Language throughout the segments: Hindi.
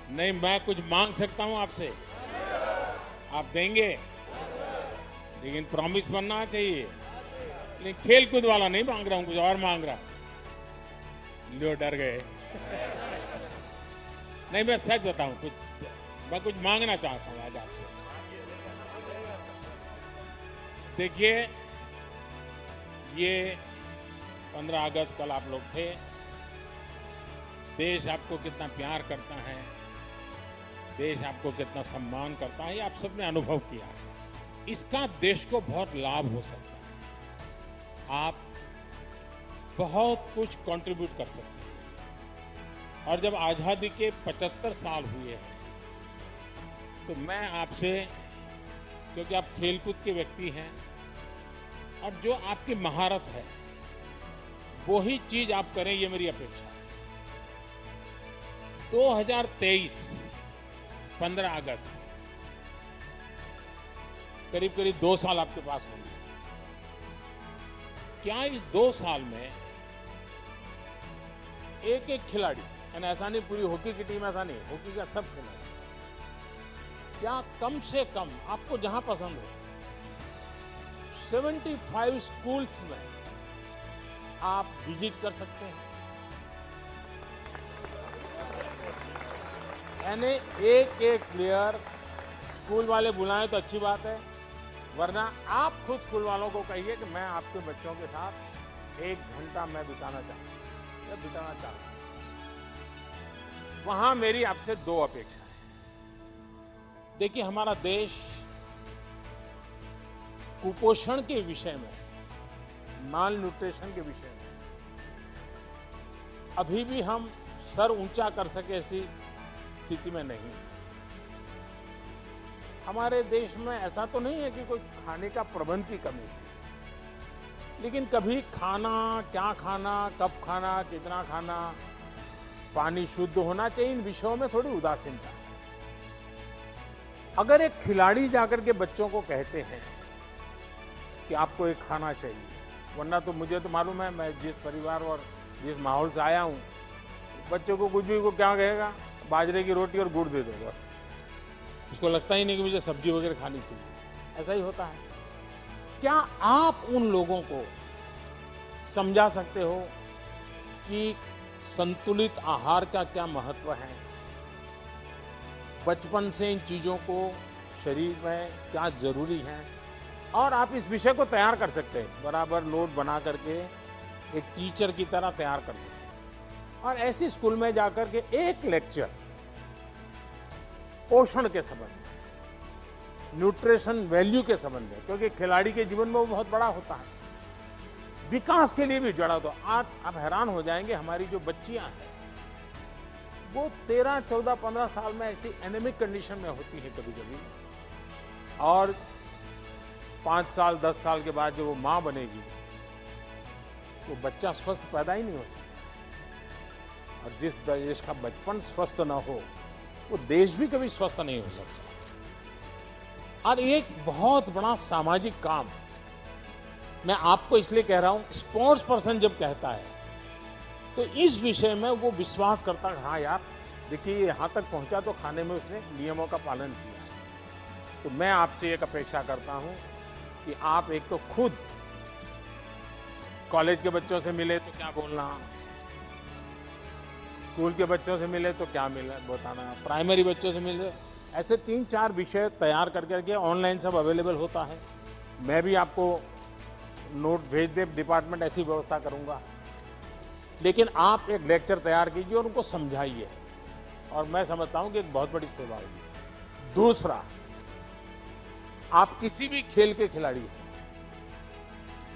नहीं, मैं कुछ मांग सकता हूं आपसे, आप देंगे, लेकिन प्रॉमिस बनना चाहिए। लेकिन खेल कूद वाला नहीं मांग रहा हूं, कुछ और मांग रहा। लो, डर गए। नहीं, मैं सच बताऊं, मैं कुछ मांगना चाहता हूं आज आपसे। देखिए, ये 15 अगस्त कल आप लोग थे। देश आपको कितना प्यार करता है, देश आपको कितना सम्मान करता है, ये आप सबने अनुभव किया है। इसका देश को बहुत लाभ हो सकता है। आप बहुत कुछ कंट्रीब्यूट कर सकते हैं। और जब आज़ादी के 75 साल हुए हैं, तो मैं आपसे, क्योंकि आप खेलकूद के व्यक्ति हैं और जो आपकी महारत है वो ही चीज आप करें, ये मेरी अपेक्षा है। 2023 15 अगस्त, करीब करीब 2 साल आपके पास होंगे। क्या इस 2 साल में एक एक खिलाड़ी, यानी ऐसा नहीं पूरी हॉकी की टीम, ऐसा नहीं, हॉकी का सब खिलाड़ी, क्या कम से कम आपको जहां पसंद हो 75 स्कूल्स में आप विजिट कर सकते हैं? यानी एक एक प्लेयर, स्कूल वाले बुलाएं तो अच्छी बात है, वरना आप खुद स्कूल वालों को कहिए कि मैं आपके बच्चों के साथ 1 घंटा मैं बिताना चाहता हूं। वहां मेरी आपसे 2 अपेक्षा है। देखिए, हमारा देश कुपोषण के विषय में, माल न्यूट्रिशन के विषय में अभी भी हम सर ऊंचा कर सके ऐसी स्थिति में नहीं। हमारे देश में ऐसा तो नहीं है कि कोई खाने का प्रबंध की कमी है, लेकिन कभी खाना, क्या खाना, कब खाना, कितना खाना, पानी शुद्ध होना चाहिए, इन विषयों में थोड़ी उदासीनता है। अगर एक खिलाड़ी जाकर के बच्चों को कहते हैं कि आपको एक खाना चाहिए, वरना तो मुझे तो मालूम है, मैं जिस परिवार और जिस माहौल से आया हूं, बच्चों को कुछ भी को क्या कहेगा, बाजरे की रोटी और गुड़ दे दो बस। उसको लगता ही नहीं कि मुझे सब्जी वगैरह खानी चाहिए। ऐसा ही होता है। क्या आप उन लोगों को समझा सकते हो कि संतुलित आहार का क्या महत्व है? बचपन से इन चीजों को शरीर में क्या जरूरी है? और आप इस विषय को तैयार कर सकते हैं, बराबर नोट बना करके एक टीचर की तरह तैयार कर सकते हैं। और ऐसी स्कूल में जाकर के एक लेक्चर पोषण के संबंध में, न्यूट्रिशन वैल्यू के संबंध में, क्योंकि खिलाड़ी के जीवन में वो बहुत बड़ा होता है, विकास के लिए भी जड़ा। तो आज आप हैरान हो जाएंगे, हमारी जो बच्चियां हैं वो 13, 14, 15 साल में ऐसी एनेमिक कंडीशन में होती है कभी कभी, और 5 साल 10 साल के बाद जब वो मां बनेगी वो बच्चा स्वस्थ पैदा ही नहीं हो सकता। और जिस देश का बचपन स्वस्थ ना हो, वो देश भी कभी स्वस्थ नहीं हो सकता। और एक बहुत बड़ा सामाजिक काम मैं आपको इसलिए कह रहा हूं, स्पोर्ट्स पर्सन जब कहता है तो इस विषय में वो विश्वास करता है, हाँ यार देखिए यहां तक पहुंचा तो खाने में उसने नियमों का पालन किया। तो मैं आपसे एक अपेक्षा करता हूं कि आप एक तो खुद कॉलेज के बच्चों से मिले तो क्या बोलना, स्कूल के बच्चों से मिले तो क्या मिला बताना, प्राइमरी बच्चों से मिले, ऐसे 3-4 विषय तैयार करके ऑनलाइन सब अवेलेबल होता है। मैं भी आपको नोट भेज दे, डिपार्टमेंट ऐसी व्यवस्था करूंगा। लेकिन आप एक लेक्चर तैयार कीजिए और उनको समझाइए, और मैं समझता हूं कि एक बहुत बड़ी सेवा होगी। दूसरा, आप किसी भी खेल के खिलाड़ी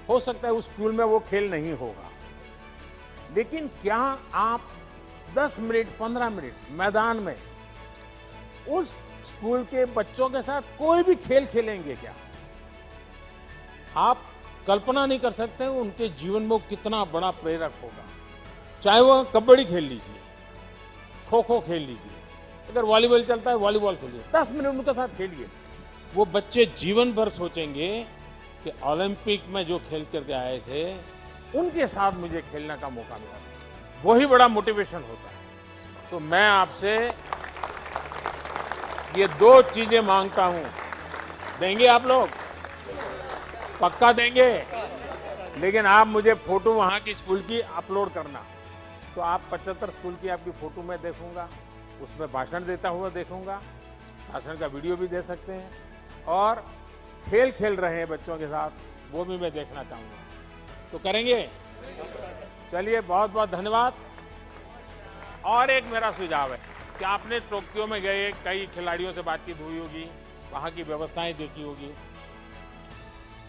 हो सकता है उस स्कूल में वो खेल नहीं होगा, लेकिन क्या आप 10 मिनट 15 मिनट मैदान में उस स्कूल के बच्चों के साथ कोई भी खेल खेलेंगे क्या? आप कल्पना नहीं कर सकते उनके जीवन में वो कितना बड़ा प्रेरक होगा। चाहे वो कबड्डी खेल लीजिए, खो खो खेल लीजिए, अगर वॉलीबॉल चलता है वॉलीबॉल खेलिए, 10 मिनट उनके साथ खेलिए। वो बच्चे जीवन भर सोचेंगे कि ओलंपिक में जो खेल करके आए थे उनके साथ मुझे खेलने का मौका मिला। वही बड़ा मोटिवेशन होता है। तो मैं आपसे ये 2 चीजें मांगता हूं। देंगे आप लोग? पक्का देंगे? लेकिन आप मुझे फोटो वहां की स्कूल की अपलोड करना। तो आप 75 स्कूल की आपकी फोटो मैं देखूंगा, उसमें भाषण देता हुआ देखूंगा, भाषण का वीडियो भी दे सकते हैं, और खेल खेल रहे हैं बच्चों के साथ, वो भी मैं देखना चाहूंगा। तो करेंगे? चलिए, बहुत बहुत धन्यवाद। और एक मेरा सुझाव है कि आपने टोक्यो में गए, कई खिलाड़ियों से बातचीत हुई होगी, वहाँ की व्यवस्थाएं देखी होगी।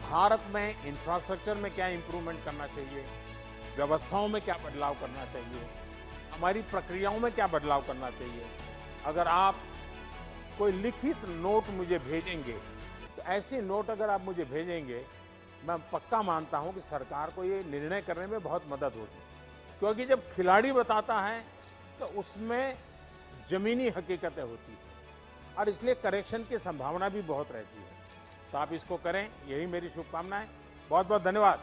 भारत में इंफ्रास्ट्रक्चर में क्या इंप्रूवमेंट करना चाहिए, व्यवस्थाओं में क्या बदलाव करना चाहिए, हमारी प्रक्रियाओं में क्या बदलाव करना चाहिए। अगर आप कोई लिखित नोट मुझे भेजेंगे, तो ऐसे नोट अगर आप मुझे भेजेंगे, मैं पक्का मानता हूं कि सरकार को ये निर्णय करने में बहुत मदद होगी। क्योंकि जब खिलाड़ी बताता है तो उसमें जमीनी हकीकतें होती हैं, और इसलिए करेक्शन की संभावना भी बहुत रहती है। तो आप इसको करें, यही मेरी शुभकामनाएं। बहुत बहुत धन्यवाद।